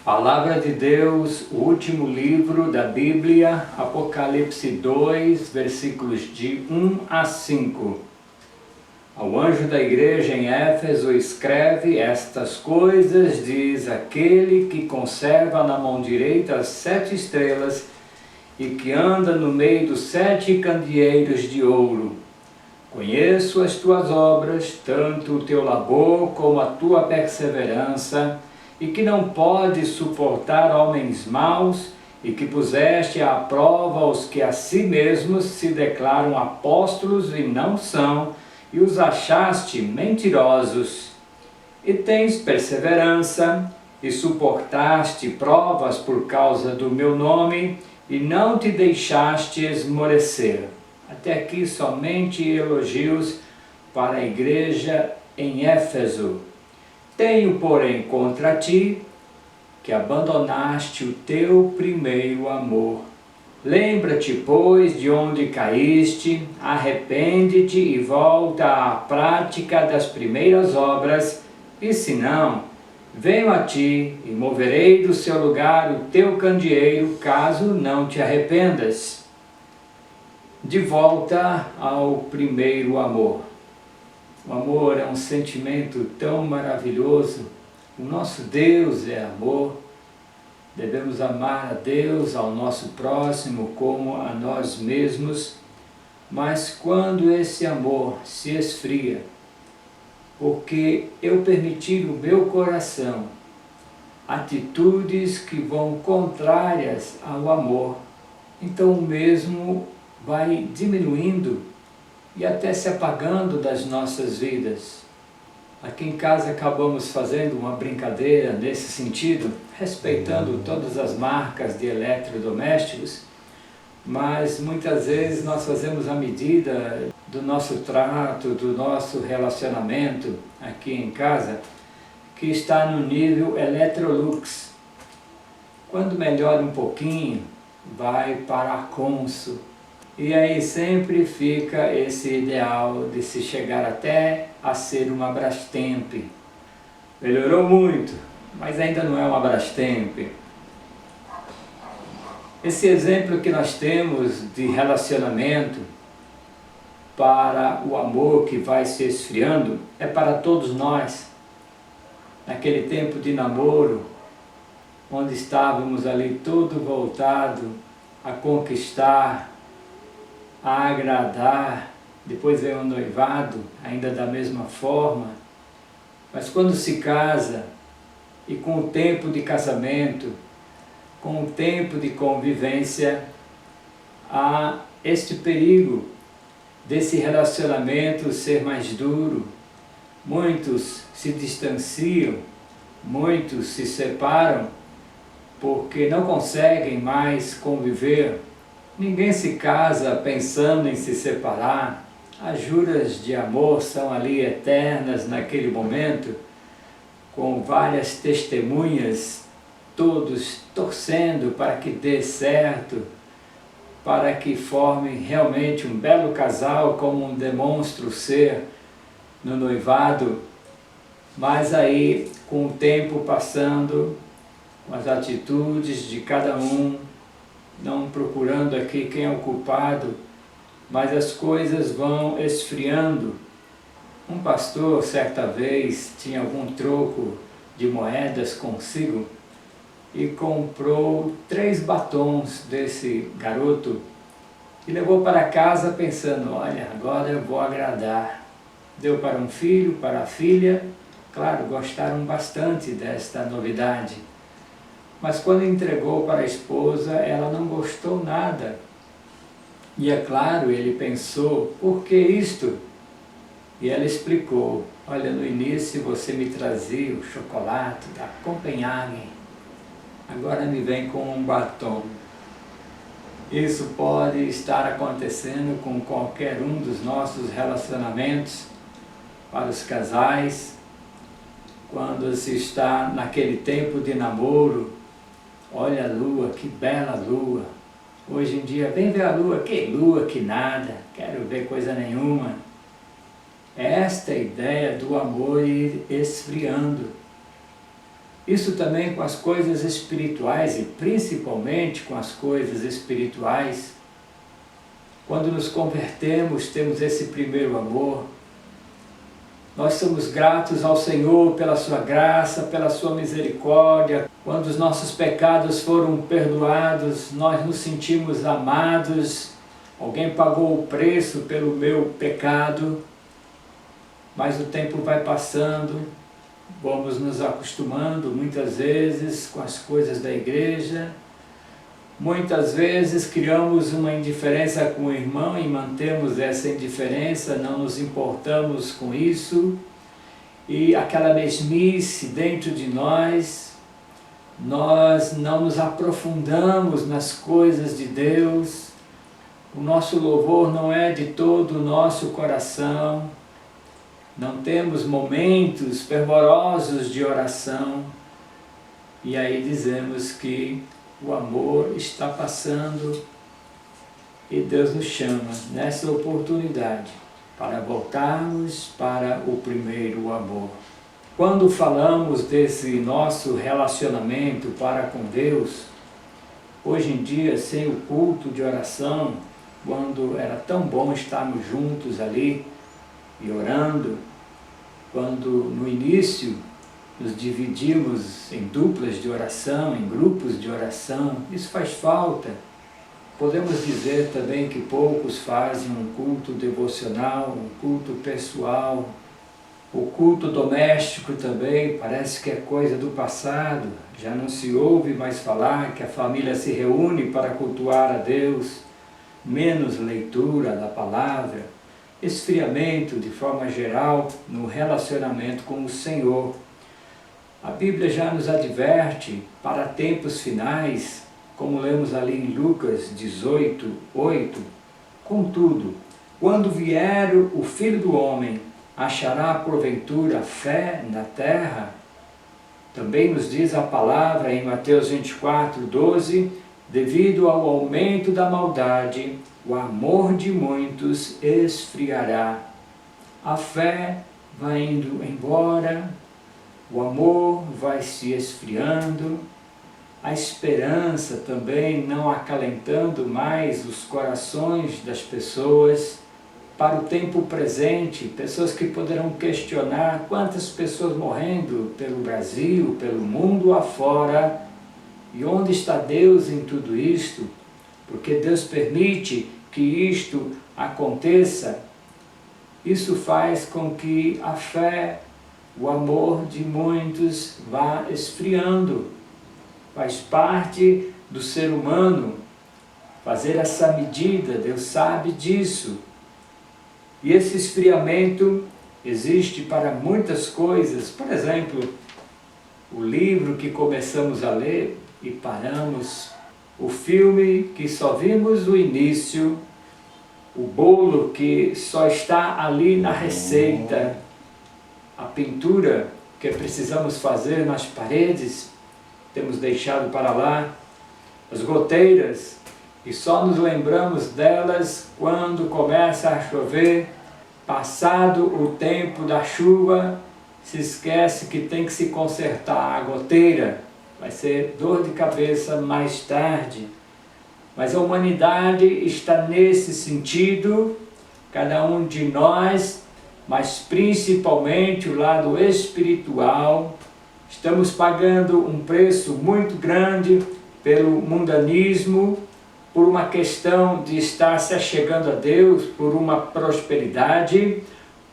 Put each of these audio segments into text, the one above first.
Palavra de Deus, o último livro da Bíblia, Apocalipse 2, versículos de 1 a 5. Ao anjo da igreja em Éfeso escreve: estas coisas diz aquele que conserva na mão direita as 7 estrelas e que anda no meio dos 7 candeeiros de ouro. Conheço as tuas obras, tanto o teu labor como a tua perseverança, e que não podes suportar homens maus, e que puseste à prova os que a si mesmos se declaram apóstolos e não são, e os achaste mentirosos. E tens perseverança, e suportaste provas por causa do meu nome, e não te deixaste esmorecer. Até aqui somente elogios para a igreja em Éfeso. Tenho, porém, contra ti, que abandonaste o teu primeiro amor. Lembra-te, pois, de onde caíste, arrepende-te e volta à prática das primeiras obras, e se não, venho a ti e moverei do seu lugar o teu candeeiro, caso não te arrependas. De volta ao primeiro amor. O amor é um sentimento tão maravilhoso. O nosso Deus é amor. Devemos amar a Deus, ao nosso próximo, como a nós mesmos. Mas quando esse amor se esfria, porque eu permitir o meu coração atitudes que vão contrárias ao amor, então o mesmo vai diminuindo e até se apagando das nossas vidas. Aqui em casa acabamos fazendo uma brincadeira nesse sentido, respeitando todas as marcas de eletrodomésticos, mas muitas vezes nós fazemos a medida do nosso trato, do nosso relacionamento aqui em casa, que está no nível Electrolux. Quando melhora um pouquinho, vai para a Consul. E aí sempre fica esse ideal de se chegar até a ser uma Brastemp. Melhorou muito, mas ainda não é uma Brastemp. Esse exemplo que nós temos de relacionamento para o amor que vai se esfriando é para todos nós. Naquele tempo de namoro, onde estávamos ali todo voltado a conquistar, a agradar, depois vem o noivado, ainda da mesma forma, mas quando se casa e com o tempo de casamento, com o tempo de convivência, há este perigo desse relacionamento ser mais duro. Muitos se distanciam, muitos se separam porque não conseguem mais conviver. Ninguém se casa pensando em se separar. As juras de amor são ali eternas naquele momento, com várias testemunhas, todos torcendo para que dê certo, para que formem realmente um belo casal, como demonstra ser no noivado. Mas aí, com o tempo passando, com as atitudes de cada um, não procurando aqui quem é o culpado, mas as coisas vão esfriando. Um pastor, certa vez, tinha algum troco de moedas consigo e comprou 3 batons desse garoto e levou para casa pensando: olha, agora eu vou agradar. Deu para um filho, para a filha, claro, gostaram bastante desta novidade. Mas quando entregou para a esposa, ela não gostou nada. E é claro, ele pensou: por que isto? E ela explicou: olha, no início você me trazia o chocolate da Copenhagen, agora me vem com um batom. Isso pode estar acontecendo com qualquer um dos nossos relacionamentos, para os casais, quando se está naquele tempo de namoro. Olha a lua, que bela lua. Hoje em dia, vem ver a lua que nada, quero ver coisa nenhuma. Esta é a ideia do amor ir esfriando. Isso também com as coisas espirituais e principalmente com as coisas espirituais. Quando nos convertemos, temos esse primeiro amor. Nós somos gratos ao Senhor pela sua graça, pela sua misericórdia. Quando os nossos pecados foram perdoados, nós nos sentimos amados. Alguém pagou o preço pelo meu pecado, mas o tempo vai passando, vamos nos acostumando muitas vezes com as coisas da igreja. Muitas vezes criamos uma indiferença com o irmão e mantemos essa indiferença, não nos importamos com isso. E aquela mesmice dentro de nós não nos aprofundamos nas coisas de Deus. O nosso louvor não é de todo o nosso coração. Não temos momentos fervorosos de oração. E aí dizemos que o amor está passando e Deus nos chama nessa oportunidade para voltarmos para o primeiro amor. Quando falamos desse nosso relacionamento para com Deus, hoje em dia, sem o culto de oração, quando era tão bom estarmos juntos ali e orando, quando no início nos dividimos em duplas de oração, em grupos de oração, isso faz falta. Podemos dizer também que poucos fazem um culto devocional, um culto pessoal. O culto doméstico também parece que é coisa do passado, já não se ouve mais falar que a família se reúne para cultuar a Deus, menos leitura da palavra, esfriamento de forma geral no relacionamento com o Senhor. A Bíblia já nos adverte para tempos finais, como lemos ali em Lucas 18, 8. Contudo, quando vier o Filho do Homem, achará porventura fé na terra? Também nos diz a palavra em Mateus 24, 12, devido ao aumento da maldade, o amor de muitos esfriará. A fé vai indo embora, o amor vai se esfriando, a esperança também não acalentando mais os corações das pessoas. Para o tempo presente, pessoas que poderão questionar quantas pessoas morrendo pelo Brasil, pelo mundo afora, e onde está Deus em tudo isto? Porque Deus permite que isto aconteça. Isso faz com que a fé, o amor de muitos vá esfriando. Faz parte do ser humano fazer essa medida, Deus sabe disso. E esse esfriamento existe para muitas coisas. Por exemplo, o livro que começamos a ler e paramos, o filme que só vimos o início, o bolo que só está ali na receita, a pintura que precisamos fazer nas paredes, temos deixado para lá, as goteiras, e só nos lembramos delas quando começa a chover. Passado o tempo da chuva, se esquece que tem que se consertar a goteira. Vai ser dor de cabeça mais tarde. Mas a humanidade está nesse sentido, cada um de nós, mas principalmente o lado espiritual. Estamos pagando um preço muito grande pelo mundanismo, por uma questão de estar se achegando a Deus, por uma prosperidade,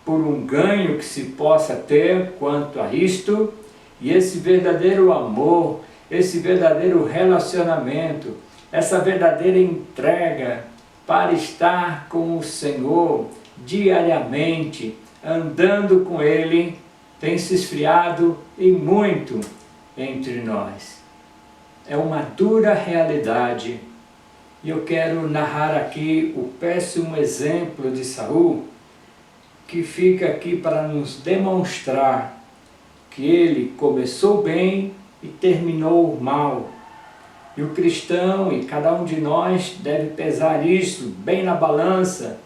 por um ganho que se possa ter quanto a isto, e esse verdadeiro amor, esse verdadeiro relacionamento, essa verdadeira entrega para estar com o Senhor diariamente, andando com Ele, tem se esfriado e muito entre nós. É uma dura realidade. E eu quero narrar aqui o péssimo exemplo de Saul, que fica aqui para nos demonstrar que ele começou bem e terminou mal. E o cristão e cada um de nós deve pesar isso bem na balança,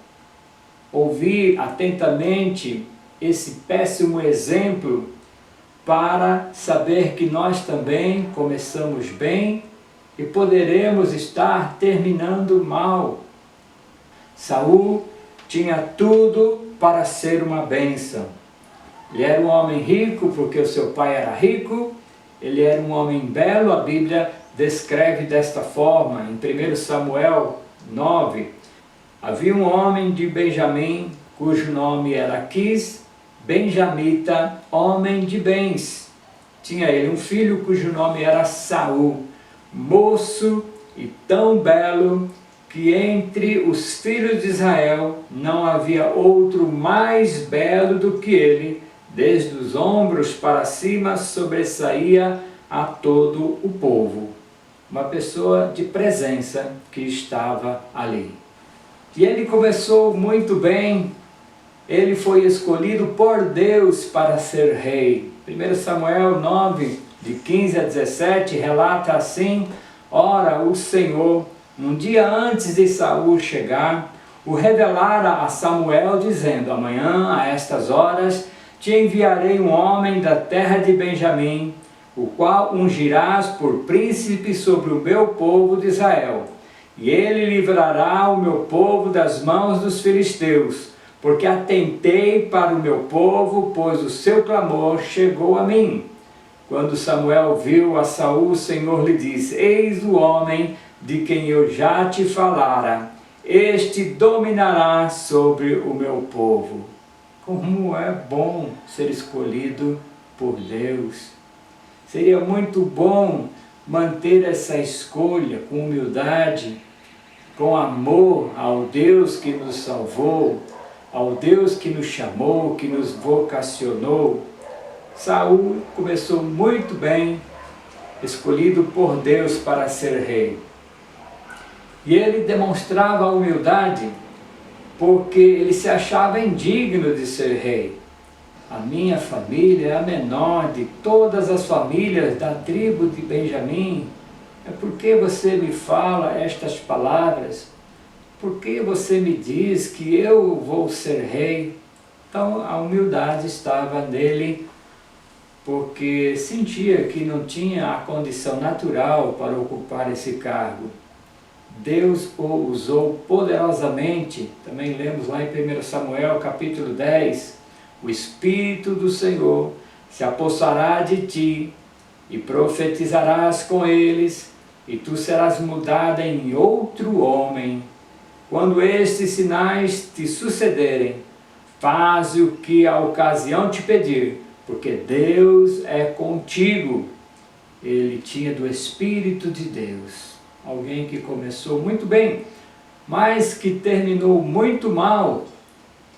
ouvir atentamente esse péssimo exemplo, para saber que nós também começamos bem e poderemos estar terminando mal. Saul tinha tudo para ser uma bênção. Ele era um homem rico porque o seu pai era rico, ele era um homem belo, a Bíblia descreve desta forma, em 1 Samuel 9, havia um homem de Benjamim, cujo nome era Quis, benjamita, homem de bens. Tinha ele um filho cujo nome era Saul, moço e tão belo que entre os filhos de Israel não havia outro mais belo do que ele, desde os ombros para cima sobressaía a todo o povo. Uma pessoa de presença que estava ali. E ele começou muito bem, ele foi escolhido por Deus para ser rei. 1 Samuel 9, de 15 a 17, relata assim: ora, o Senhor, um dia antes de Saul chegar, o revelara a Samuel, dizendo: amanhã, a estas horas, te enviarei um homem da terra de Benjamim, o qual ungirás por príncipe sobre o meu povo de Israel. E ele livrará o meu povo das mãos dos filisteus, porque atentei para o meu povo, pois o seu clamor chegou a mim. Quando Samuel viu a Saul, o Senhor lhe disse: eis o homem de quem eu já te falara, este dominará sobre o meu povo. Como é bom ser escolhido por Deus. Seria muito bom manter essa escolha com humildade, com amor ao Deus que nos salvou, ao Deus que nos chamou, que nos vocacionou. Saul começou muito bem, escolhido por Deus para ser rei. E ele demonstrava a humildade porque ele se achava indigno de ser rei. A minha família é a menor de todas as famílias da tribo de Benjamim. É porque você me fala estas palavras? Por que você me diz que eu vou ser rei? Então a humildade estava nele, porque sentia que não tinha a condição natural para ocupar esse cargo. Deus o usou poderosamente. Também lemos lá em 1 Samuel capítulo 10, o Espírito do Senhor se apossará de ti, e profetizarás com eles, e tu serás mudada em outro homem. Quando estes sinais te sucederem, faze o que a ocasião te pedir, porque Deus é contigo. Ele tinha do Espírito de Deus. Alguém que começou muito bem, mas que terminou muito mal.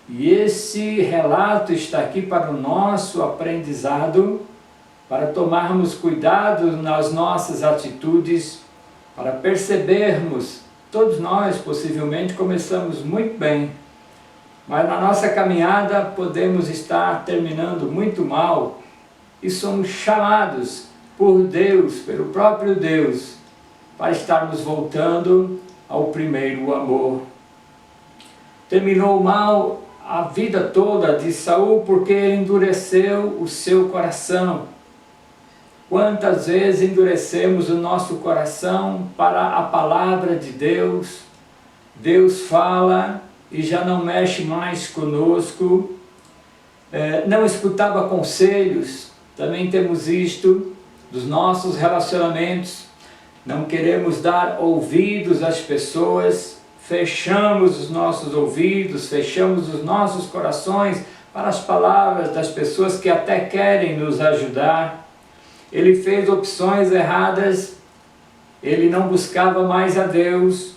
E esse relato está aqui para o nosso aprendizado, para tomarmos cuidado nas nossas atitudes, para percebermos, todos nós possivelmente começamos muito bem, mas na nossa caminhada podemos estar terminando muito mal e somos chamados por Deus, pelo próprio Deus, para estarmos voltando ao primeiro amor. Terminou mal a vida toda de Saul porque ele endureceu o seu coração. Quantas vezes endurecemos o nosso coração para a palavra de Deus? Deus fala e já não mexe mais conosco, não escutava conselhos. Também temos isto dos nossos relacionamentos. Não queremos dar ouvidos às pessoas, fechamos os nossos ouvidos, fechamos os nossos corações para as palavras das pessoas que até querem nos ajudar. Ele fez opções erradas, ele não buscava mais a Deus,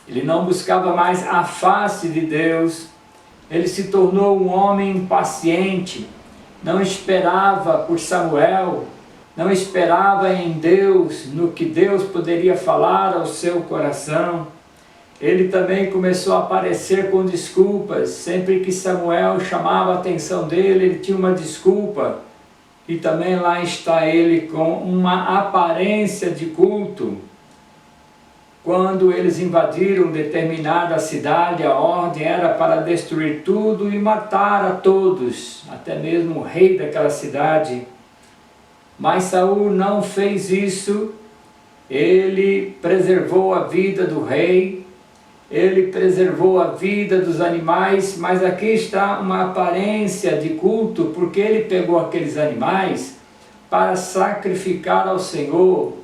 ele não buscava mais a face de Deus, ele se tornou um homem impaciente, não esperava por Samuel, não esperava em Deus, no que Deus poderia falar ao seu coração. Ele também começou a aparecer com desculpas. Sempre que Samuel chamava a atenção dele, ele tinha uma desculpa. E também lá está ele com uma aparência de culto. Quando eles invadiram determinada cidade, a ordem era para destruir tudo e matar a todos, até mesmo o rei daquela cidade. Mas Saul não fez isso. Ele preservou a vida do rei, ele preservou a vida dos animais, mas aqui está uma aparência de culto, porque ele pegou aqueles animais para sacrificar ao Senhor,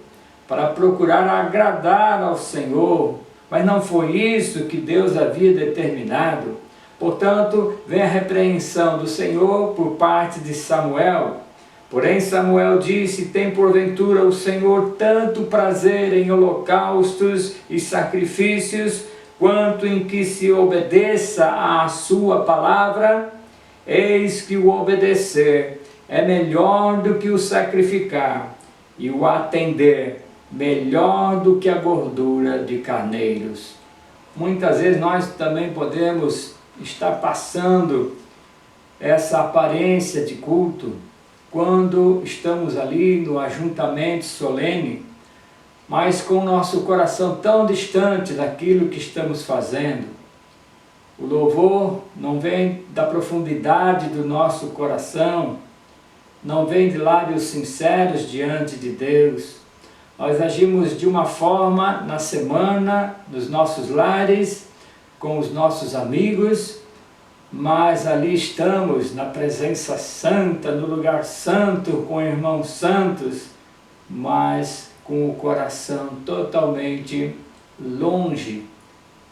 para procurar agradar ao Senhor, mas não foi isso que Deus havia determinado. Portanto, vem a repreensão do Senhor por parte de Samuel. Porém Samuel disse: tem porventura o Senhor tanto prazer em holocaustos e sacrifícios, quanto em que se obedeça à sua palavra? Eis que o obedecer é melhor do que o sacrificar, e o atender melhor do que a gordura de carneiros. Muitas vezes nós também podemos estar passando essa aparência de culto, quando estamos ali no ajuntamento solene, mas com o nosso coração tão distante daquilo que estamos fazendo. O louvor não vem da profundidade do nosso coração, não vem de lábios sinceros diante de Deus. Nós agimos de uma forma na semana, nos nossos lares, com os nossos amigos, mas ali estamos na presença santa, no lugar santo, com irmãos santos, mas com o coração totalmente longe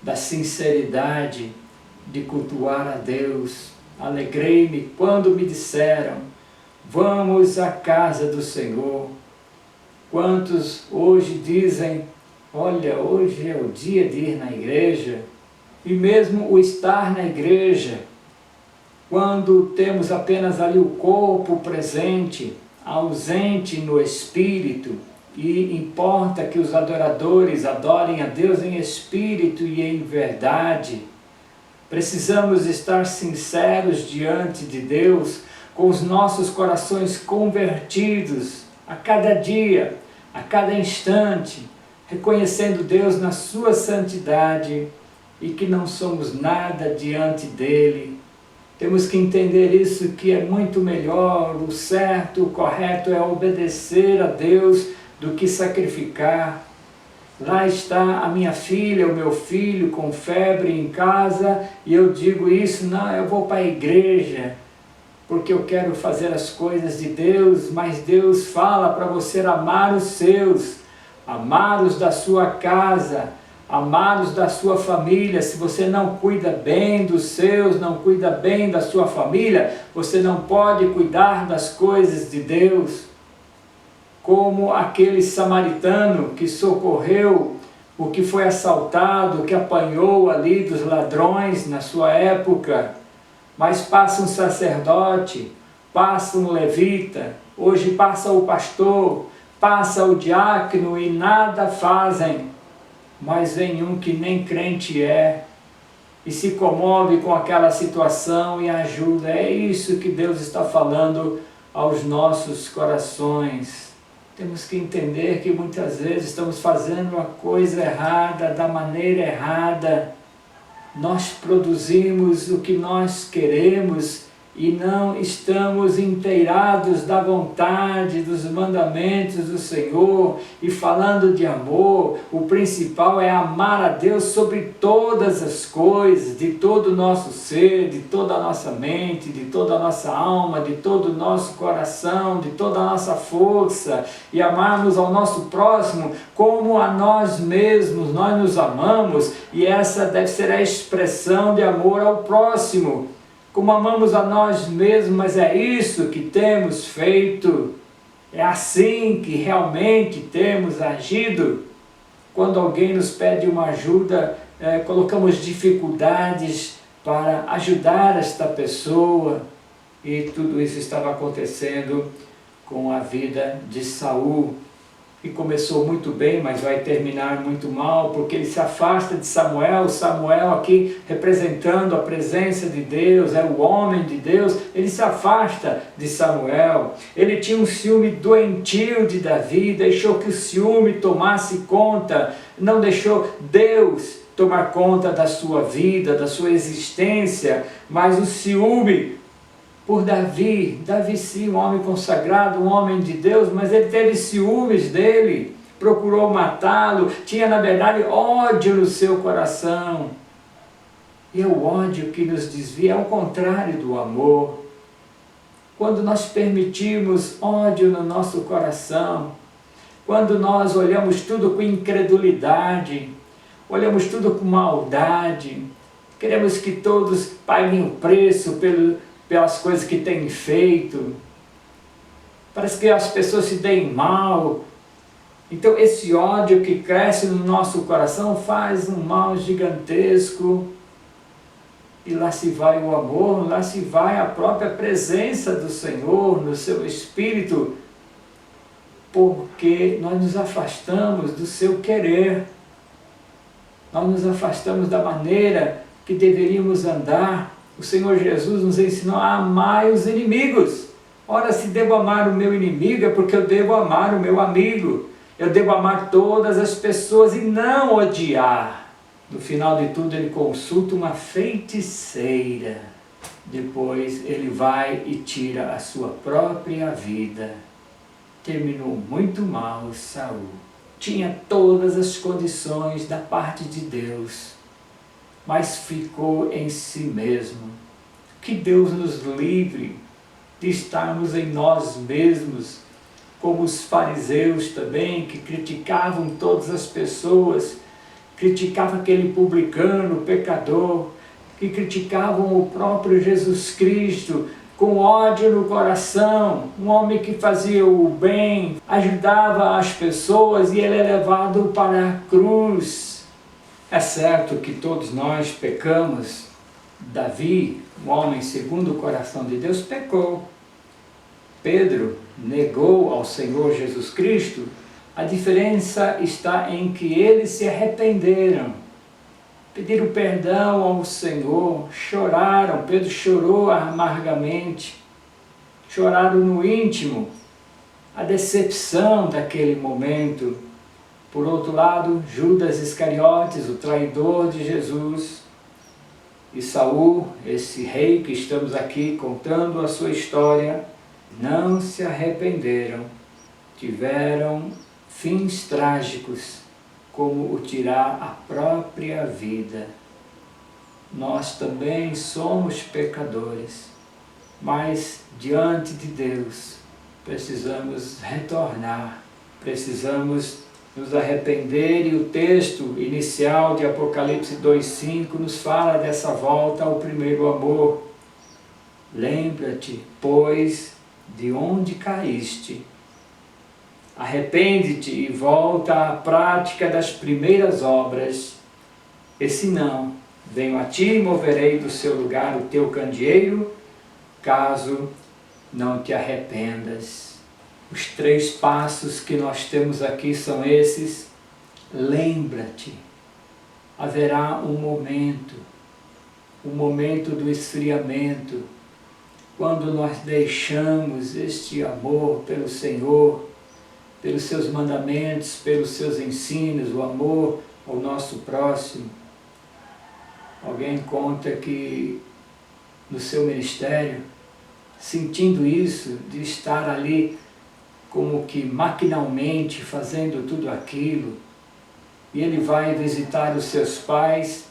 da sinceridade de cultuar a Deus. Alegrei-me quando me disseram: vamos à casa do Senhor. Quantos hoje dizem: olha, hoje é o dia de ir na igreja, e mesmo o estar na igreja, quando temos apenas ali o corpo presente, ausente no espírito, e importa que os adoradores adorem a Deus em espírito e em verdade. Precisamos estar sinceros diante de Deus, com os nossos corações convertidos a cada dia, a cada instante, reconhecendo Deus na sua santidade e que não somos nada diante dele. Temos que entender isso, que é muito melhor, o certo, o correto é obedecer a Deus do que sacrificar. Lá está a minha filha, o meu filho com febre em casa, e eu digo isso: não, eu vou para a igreja, porque eu quero fazer as coisas de Deus, mas Deus fala para você amar os seus, amar os da sua casa, amar os da sua família. Se você não cuida bem dos seus, não cuida bem da sua família, você não pode cuidar das coisas de Deus. Como aquele samaritano que socorreu o que foi assaltado, que apanhou ali dos ladrões na sua época. Mas passa um sacerdote, passa um levita, hoje passa o pastor, passa o diácono e nada fazem. Mas vem um que nem crente é e se comove com aquela situação e ajuda. É isso que Deus está falando aos nossos corações. Temos que entender que muitas vezes estamos fazendo a coisa errada, da maneira errada. Nós produzimos o que nós queremos e não estamos inteirados da vontade, dos mandamentos do Senhor. E falando de amor, o principal é amar a Deus sobre todas as coisas, de todo o nosso ser, de toda a nossa mente, de toda a nossa alma, de todo o nosso coração, de toda a nossa força, e amarmos ao nosso próximo como a nós mesmos. Nós nos amamos, e essa deve ser a expressão de amor ao próximo. Como amamos a nós mesmos, mas é isso que temos feito, é assim que realmente temos agido. Quando alguém nos pede uma ajuda, colocamos dificuldades para ajudar esta pessoa, e tudo isso estava acontecendo com a vida de Saul, que começou muito bem, mas vai terminar muito mal, porque ele se afasta de Samuel. Samuel aqui representando a presença de Deus, é o homem de Deus. Ele se afasta de Samuel. Ele tinha um ciúme doentio de Davi, deixou que o ciúme tomasse conta, não deixou Deus tomar conta da sua vida, da sua existência, mas o ciúme por Davi. Davi sim, um homem consagrado, um homem de Deus, mas ele teve ciúmes dele, procurou matá-lo, tinha na verdade ódio no seu coração. E o ódio que nos desvia é o contrário do amor. Quando nós permitimos ódio no nosso coração, quando nós olhamos tudo com incredulidade, olhamos tudo com maldade, queremos que todos paguem o preço pelas coisas que têm feito, parece que as pessoas se deem mal. Então esse ódio que cresce no nosso coração faz um mal gigantesco. E lá se vai o amor, lá se vai a própria presença do Senhor no seu Espírito, porque nós nos afastamos do seu querer, nós nos afastamos da maneira que deveríamos andar. O Senhor Jesus nos ensinou a amar os inimigos. Ora, se devo amar o meu inimigo, é porque eu devo amar o meu amigo. Eu devo amar todas as pessoas e não odiar. No final de tudo, ele consulta uma feiticeira. Depois, ele vai e tira a sua própria vida. Terminou muito mal Saul. Tinha todas as condições da parte de Deus, mas ficou em si mesmo. Que Deus nos livre de estarmos em nós mesmos, como os fariseus também, que criticavam todas as pessoas, criticavam aquele publicano, pecador, que criticavam o próprio Jesus Cristo, com ódio no coração, um homem que fazia o bem, ajudava as pessoas e ele é levado para a cruz. É certo que todos nós pecamos. Davi, um homem segundo o coração de Deus, pecou. Pedro negou ao Senhor Jesus Cristo. A diferença está em que eles se arrependeram, pediram perdão ao Senhor, choraram. Pedro chorou amargamente, choraram no íntimo, a decepção daquele momento. Por outro lado, Judas Iscariotes, o traidor de Jesus, e Saul, esse rei que estamos aqui contando a sua história, não se arrependeram, tiveram fins trágicos, como o tirar a própria vida. Nós também somos pecadores, mas diante de Deus precisamos retornar, precisamos nos arrepender, e o texto inicial de Apocalipse 2,5 nos fala dessa volta ao primeiro amor. Lembra-te, pois, de onde caíste. Arrepende-te e volta à prática das primeiras obras, e se não, venho a ti e moverei do seu lugar o teu candeeiro, caso não te arrependas. Os 3 passos que nós temos aqui são esses. Lembra-te, haverá um momento do esfriamento, quando nós deixamos este amor pelo Senhor, pelos seus mandamentos, pelos seus ensinos, o amor ao nosso próximo. Alguém conta que no seu ministério, sentindo isso, de estar ali como que maquinalmente fazendo tudo aquilo, e ele vai visitar os seus pais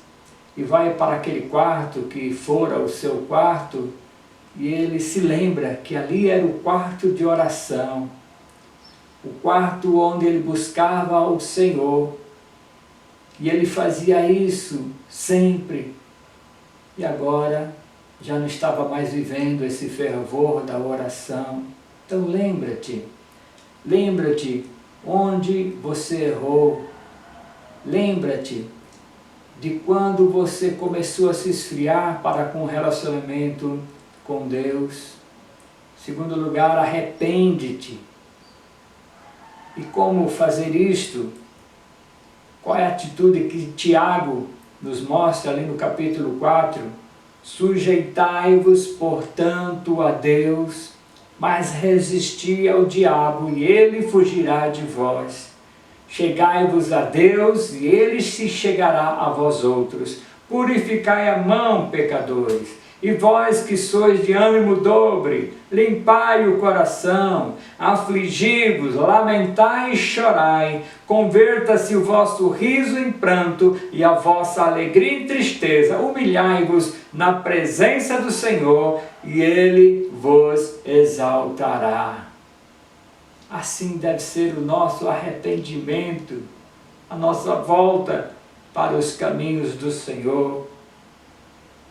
e vai para aquele quarto que fora o seu quarto, e ele se lembra que ali era o quarto de oração, o quarto onde ele buscava o Senhor, e ele fazia isso sempre, e agora já não estava mais vivendo esse fervor da oração. Então lembra-te onde você errou, lembra-te de quando você começou a se esfriar para com o relacionamento com Deus. Em segundo lugar, arrepende-te. E como fazer isto? Qual é a atitude que Tiago nos mostra ali no capítulo 4? Sujeitai-vos, portanto, a Deus, mas resisti ao diabo, e ele fugirá de vós. Chegai-vos a Deus, e ele se chegará a vós outros. Purificai a mão, pecadores, E vós que sois de ânimo dobre, limpai o coração, afligi-vos, lamentai e chorai, converta-se o vosso riso em pranto e a vossa alegria em tristeza, humilhai-vos na presença do Senhor e Ele vos exaltará. Assim deve ser o nosso arrependimento, a nossa volta para os caminhos do Senhor.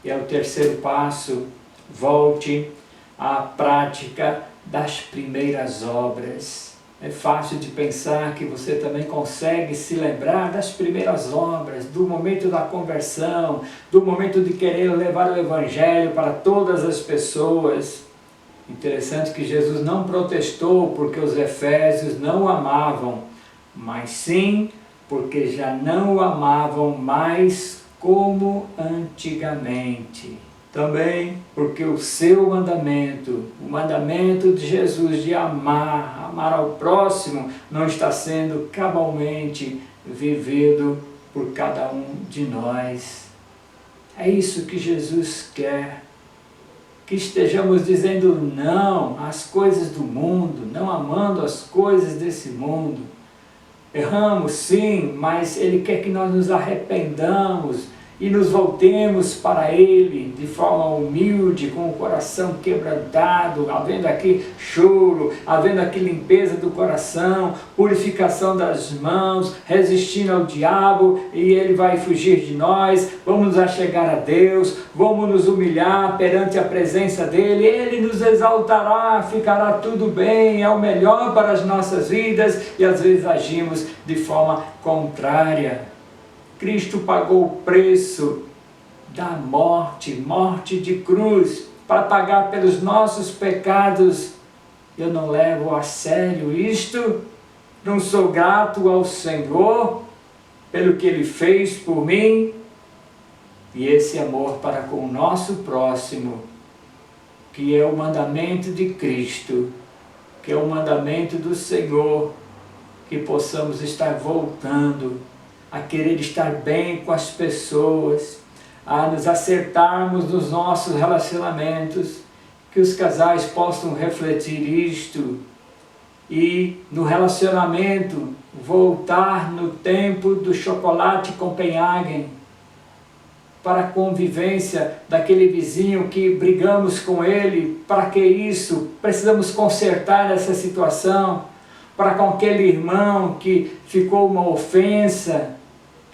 E é o terceiro passo: volte à prática das primeiras obras. É fácil de pensar que você também consegue se lembrar das primeiras obras, do momento da conversão, do momento de querer levar o Evangelho para todas as pessoas. Interessante que Jesus não protestou porque os efésios não o amavam, mas sim porque já não o amavam mais como antigamente. Também porque o seu mandamento, o mandamento de Jesus de amar ao próximo, não está sendo cabalmente vivido por cada um de nós. É isso que Jesus quer, que estejamos dizendo não às coisas do mundo, não amando as coisas desse mundo. Erramos sim, mas Ele quer que nós nos arrependamos e nos voltemos para Ele de forma humilde, com o coração quebrantado, havendo aqui choro, havendo aqui limpeza do coração, purificação das mãos, resistindo ao diabo, e ele vai fugir de nós. Vamos nos achegar a Deus, vamos nos humilhar perante a presença dEle, Ele nos exaltará, ficará tudo bem, é o melhor para as nossas vidas, e às vezes agimos de forma contrária. Cristo pagou o preço da morte, morte de cruz, para pagar pelos nossos pecados. Eu não levo a sério isto, não sou grato ao Senhor pelo que Ele fez por mim, e esse amor para com o nosso próximo, que é o mandamento de Cristo, que é o mandamento do Senhor, que possamos estar voltando a querer estar bem com as pessoas, a nos acertarmos nos nossos relacionamentos, que os casais possam refletir isto e no relacionamento voltar no tempo do chocolate Copenhagen, para a convivência daquele vizinho que brigamos com ele. Para que isso? Precisamos consertar essa situação. Para com aquele irmão que ficou uma ofensa,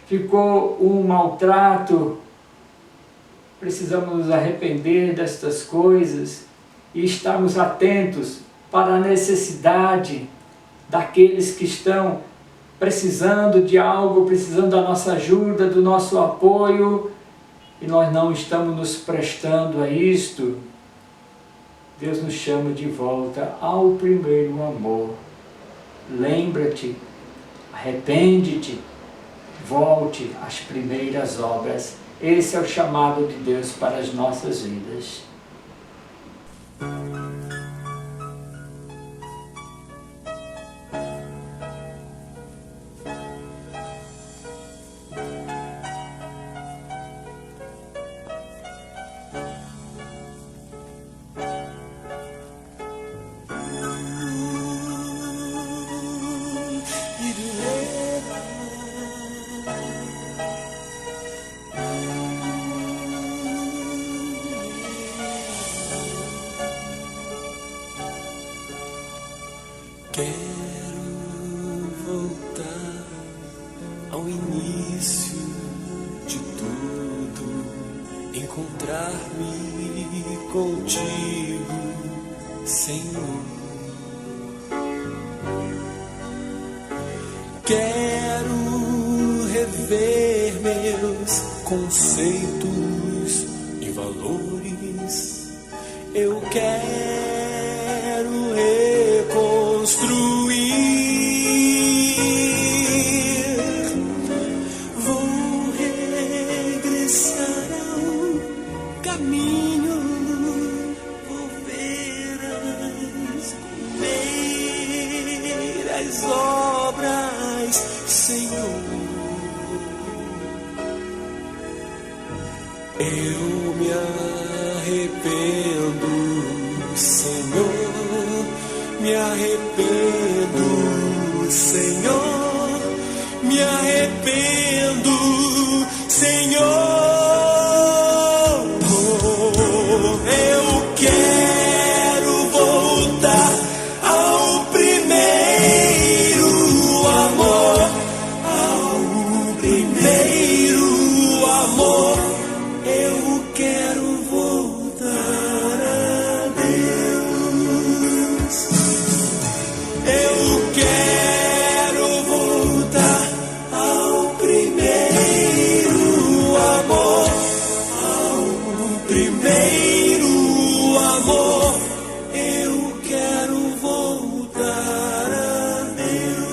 ficou um maltrato, precisamos nos arrepender destas coisas e estarmos atentos para a necessidade daqueles que estão precisando de algo, precisando da nossa ajuda, do nosso apoio, e nós não estamos nos prestando a isto. Deus nos chama de volta ao primeiro amor. Lembra-te, arrepende-te, volte às primeiras obras. Esse é o chamado de Deus para as nossas vidas. Quero voltar ao início de tudo, encontrar-me contigo, Senhor. Quero rever meus conceitos e valores. Eu quero reconstruir. Vou regressar ao caminho, vou ver as primeiras obras, Senhor. Eu me arrependo, Senhor, me arrependo, Senhor, me arrependo, Senhor. Eu quero voltar ao primeiro amor, ao primeiro amor. Eu quero voltar a Deus. Eu quero voltar ao primeiro amor, ao primeiro amor. Eu quero voltar a Deus.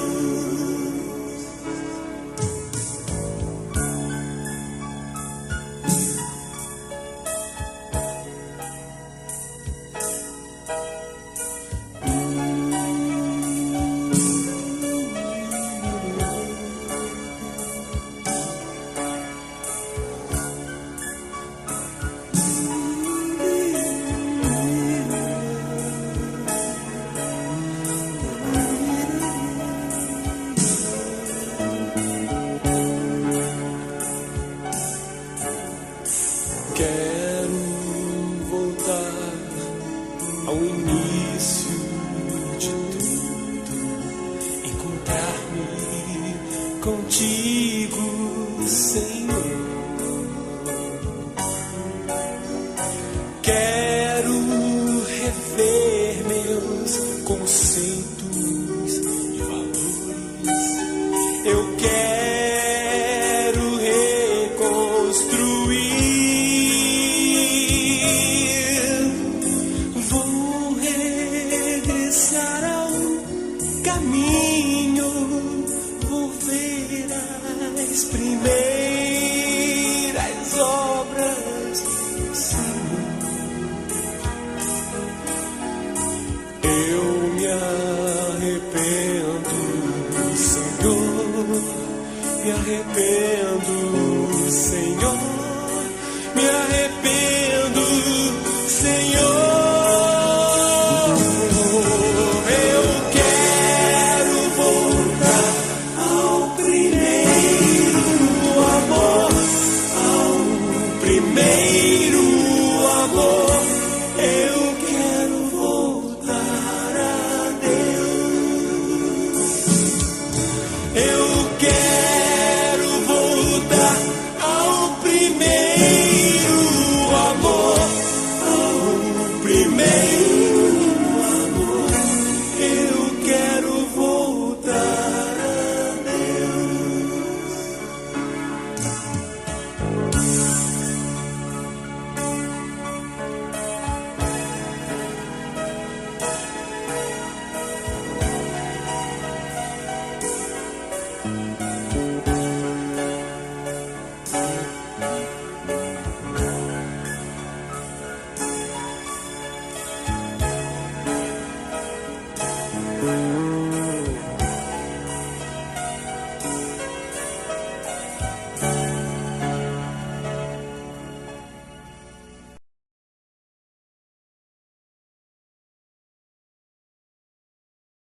Quero voltar ao início de tudo, encontrar-me contigo, Senhor. Quero rever meus conceitos e valores. Eu quero reconstruir. Vou regressar ao caminho, vou ver as primeiras obras do Senhor. Eu me arrependo, Senhor, me arrependo, Senhor, me arrependo, Senhor. Eu quero voltar ao primeiro amor, ao primeiro